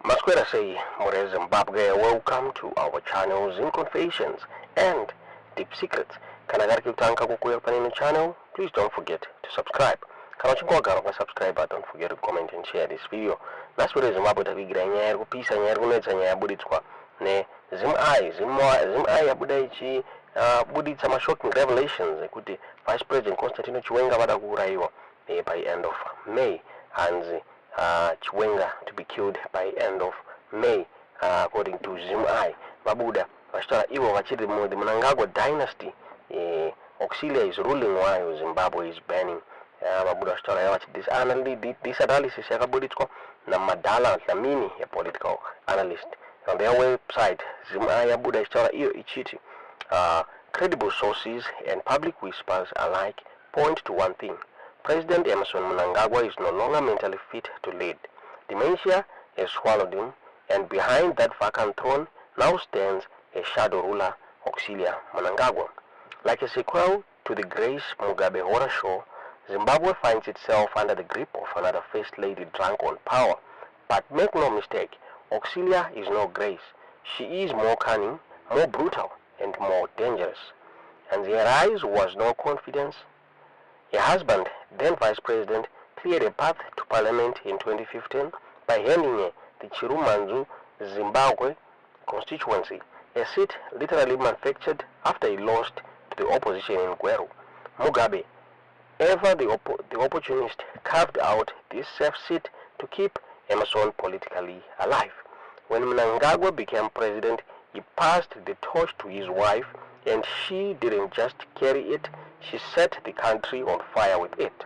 Masquera say, More Zimbabwe, welcome to our channel Zim Confessions and Deep Secrets. Kanagariki utanka kukuya panino channel, please don't forget to subscribe. Kama chikwaga kwa subscribe, don't forget to comment and share this video. That's what Zimbabwe tabigira nyaya kupisa nyaya kunetsa nyaya buditswa ne zimai abudaichi buditsa ma shocking revelations kuti Vice President Chiwenga vada kuuraiwa by end of May and Chiwenga to be killed by end of May, according to Zimai. Babuda, Vashtora Iwo Vachiri the Mnangagwa dynasty, Auxillia is ruling while Zimbabwe is banning. Babuda Vashtora this analysis, Yakabuditko, Namadala Lamini, a political analyst. On their website, Zimai Abuda Vashtora Ichiti. Credible sources and public whispers alike point to one thing. President Mnangagwa is no longer mentally fit to lead. Dementia has swallowed him, and behind that vacant throne now stands a shadow ruler, Auxillia Mnangagwa. Like a sequel to the Grace Mugabe horror show, Zimbabwe finds itself under the grip of another first lady drunk on power. But make no mistake, Auxillia is no Grace. She is more cunning, more brutal, and more dangerous. And her eyes was no confidence. Her husband, then Vice President, cleared a path to Parliament in 2015 by handing the Chirumanzu Zimbabwe constituency, a seat literally manufactured after he lost to the opposition in Gweru. Mugabe, ever the opportunist, carved out this safe seat to keep Emerson politically alive. When Mnangagwa became president, he passed the torch to his wife, and she didn't just carry it, she set the country on fire with it.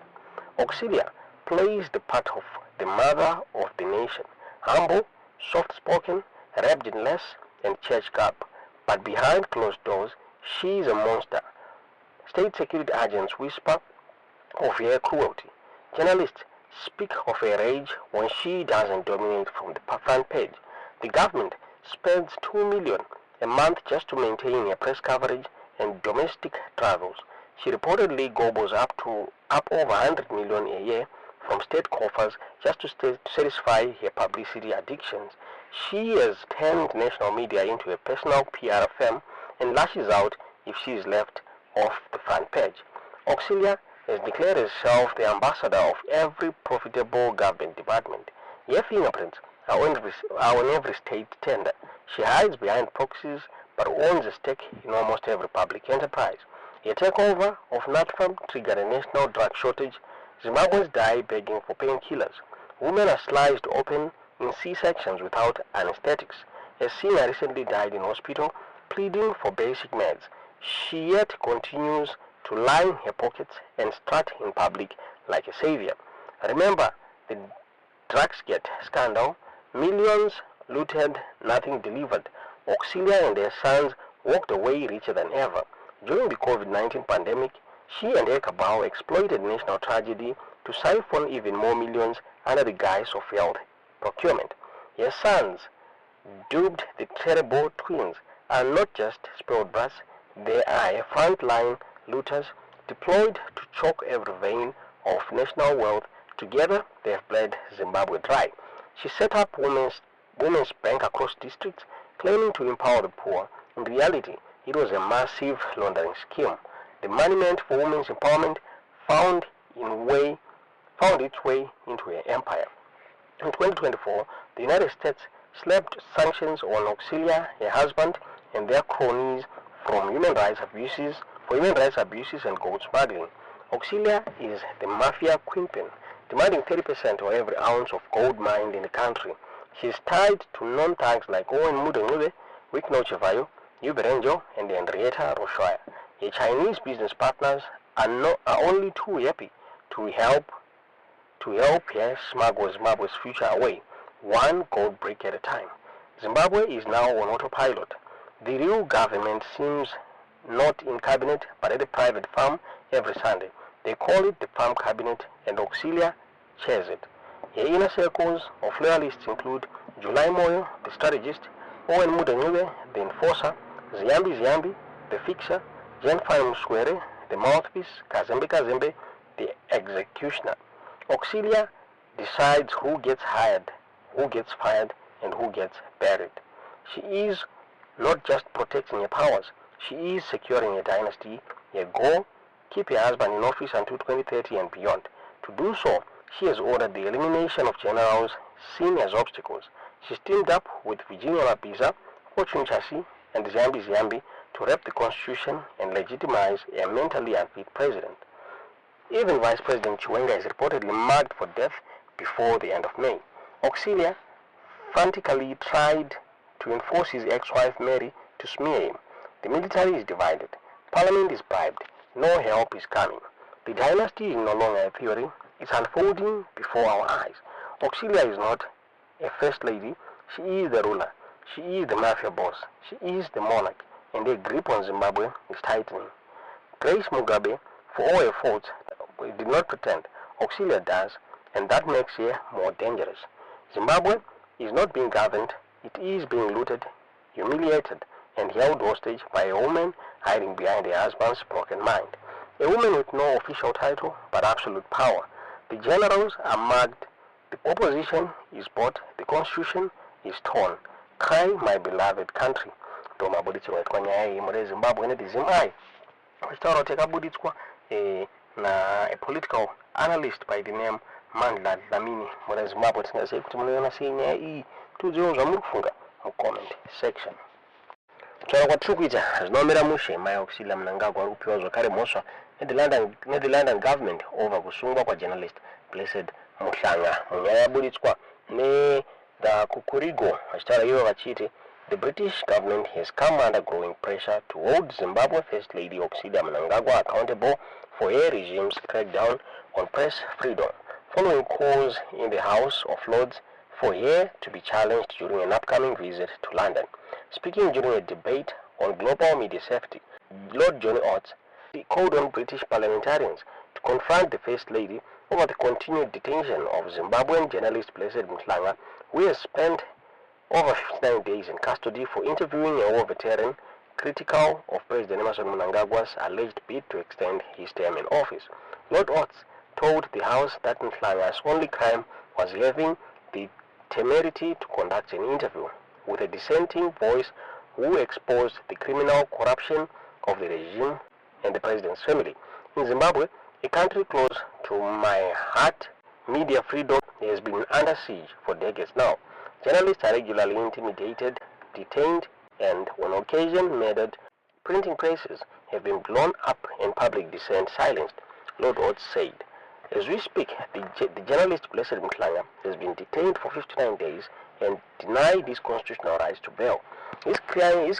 Auxillia plays the part of the mother of the nation, humble, soft-spoken, wrapped in lace and church garb, but behind closed doors, she is a monster. State security agents whisper of her cruelty. Journalists speak of her rage when she doesn't dominate from the front page. The government spends $2 million a month just to maintain her press coverage and domestic travels. She reportedly gobbles up over $100 million a year from state coffers just to satisfy her publicity addictions. She has turned national media into a personal PR firm and lashes out if she is left off the front page. Auxillia has declared herself the ambassador of every profitable government department. Her fingerprints are on every state tender. She hides behind proxies but owns a stake in almost every public enterprise. A takeover of NatFam triggered a national drug shortage. Zimbabweans die begging for painkillers. Women are sliced open in C-sections without anesthetics. A senior recently died in hospital pleading for basic meds. She yet continues to line her pockets and strut in public like a savior. Remember the Drugsgate scandal? Millions looted, nothing delivered. Auxillia and their sons walked away richer than ever. During the COVID-19 pandemic, she and her cabal exploited national tragedy to siphon even more millions under the guise of health procurement. Her sons, dubbed the terrible twins, are not just spoiled brats, they are frontline looters deployed to choke every vein of national wealth. Together, they have bled Zimbabwe dry. She set up women's bank across districts, claiming to empower the poor. In reality, it was a massive laundering scheme. The money meant for women's empowerment found its way into her empire. In 2024, the United States slapped sanctions on Auxillia, her husband, and their cronies for human rights abuses and gold smuggling. Auxillia is the mafia queenpin, demanding 30% of every ounce of gold mined in the country. She is tied to non-thugs like Owen Mudanyube, Wikno Chevayo, Yuberenjo, and Henrietta Roshoya. Her Chinese business partners are only too happy to help her smuggle Zimbabwe's future away, one gold brick at a time. Zimbabwe is now on autopilot. The real government seems not in cabinet but at a private farm every Sunday. They call it the farm cabinet, and Auxillia chairs it. Her inner circles of loyalists include Julai Moyo, the strategist, Owen Mudanyube, the enforcer, Ziyambi, the fixer, Jenfine Muswere, the mouthpiece, Kazembe, the executioner. Auxillia decides who gets hired, who gets fired, and who gets buried. She is not just protecting her powers, she is securing a dynasty, a goal, keep her husband in office until 2030 and beyond. To do so, she has ordered the elimination of generals seen as obstacles. She's teamed up with Virginia Mapiza, Fortune Chassis, and Zambi Zambi to rep the constitution and legitimize a mentally unfit president. Even Vice President Chiwenga is reportedly marked for death before the end of May. Auxillia frantically tried to enforce his ex-wife Mary to smear him. The military is divided. Parliament is bribed. No help is coming. The dynasty is no longer a theory. It's unfolding before our eyes. Auxillia is not a first lady. She is the ruler. She is the mafia boss. She is the monarch. And their grip on Zimbabwe is tightening. Grace Mugabe, for all her faults, did not pretend. Auxillia does, and that makes her more dangerous. Zimbabwe is not being governed. It is being looted, humiliated, and held hostage by a woman hiding behind her husband's broken mind. A woman with no official title, but absolute power. The generals are mugged. The opposition is bought. The constitution is torn. Cry, my beloved country. Toma buditswa kwa nyaya muri Zimbabwe nedizimai. Wachitaura tekabuditswa na a political analyst by the name Mandla Dlamini muri Zimbabwe. Tingaziva kuti munoona sei nyaya iyi. Tudziwo zvamuri kufunga mu comment section. Kutaura kwatiri kuita zvinomera mushe mai Auxillia Mnangagwa ari kupiwa zvakare mhosva Netherlands government over kusungwa kwa journalist Blessed Muhlanga. Munyaya yabuditswa the Kukurigo vachitaura ivo vachiti the British government has come under growing pressure to hold Zimbabwe First Lady Auxillia Mnangagwa accountable for her regime's crackdown on press freedom, following calls in the House of Lords for her to be challenged during an upcoming visit to London. Speaking during a debate on global media safety, Lord John Oates called on British parliamentarians to confront the First Lady over the continued detention of Zimbabwean journalist Blessed Muhlanga, who has spent over 59 days in custody for interviewing a war veteran critical of President Emerson Mnangagwa's alleged bid to extend his term in office. Lord Oates told the House that Mhlanga's only crime was having the temerity to conduct an interview with a dissenting voice who exposed the criminal corruption of the regime and the president's family. In Zimbabwe, a country close to my heart, media freedom has been under siege for decades now. Journalists are regularly intimidated, detained, and on occasion murdered. Printing presses have been blown up and public dissent silenced, Lord Oates said. As we speak, the journalist Blessed Muhlanga has been detained for 59 days and denied his constitutional rights to bail. His crime is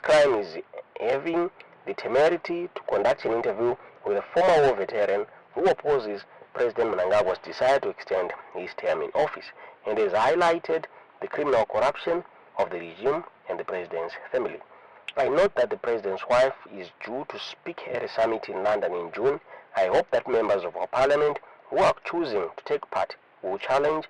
having the temerity to conduct an interview with a former war veteran who opposes President Mnangagwa's desire to extend his term in office and has highlighted the criminal corruption of the regime and the president's family. I note that the president's wife is due to speak at a summit in London in June. I hope that members of our parliament who are choosing to take part will challenge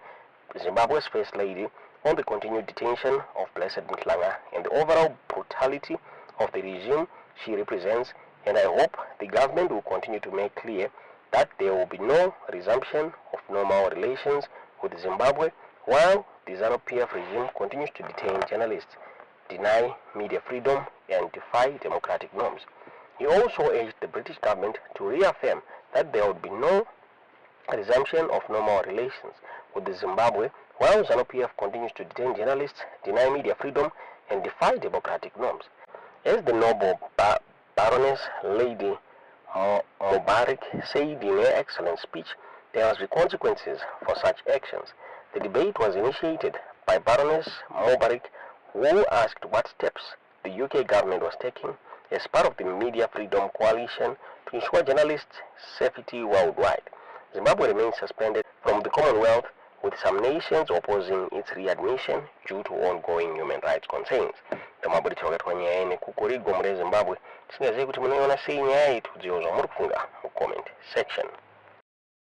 Zimbabwe's First Lady on the continued detention of Blessed Muhlanga and the overall brutality of the regime she represents, and I hope the government will continue to make clear that there will be no resumption of normal relations with Zimbabwe while the ZANU-PF regime continues to detain journalists, deny media freedom, and defy democratic norms. He also urged the British government to reaffirm that there would be no resumption of normal relations with the Zimbabwe while ZANU-PF continues to detain journalists, deny media freedom, and defy democratic norms. As the noble Baroness Lady Mubarak said in her excellent speech, there must be consequences for such actions. The debate was initiated by Baroness Mubarak, who asked what steps the UK government was taking as part of the Media Freedom Coalition to ensure journalists' safety worldwide. Zimbabwe remains suspended from the Commonwealth, with some nations opposing its readmission due to ongoing human rights concerns. Tamabuditswa wakati kwa nyaya ine Kukurigo muri Zimbabwe. Tisingazivi kuti munoiona sei nyaya iyi, tudziwo zvamuri kufunga mu comment section.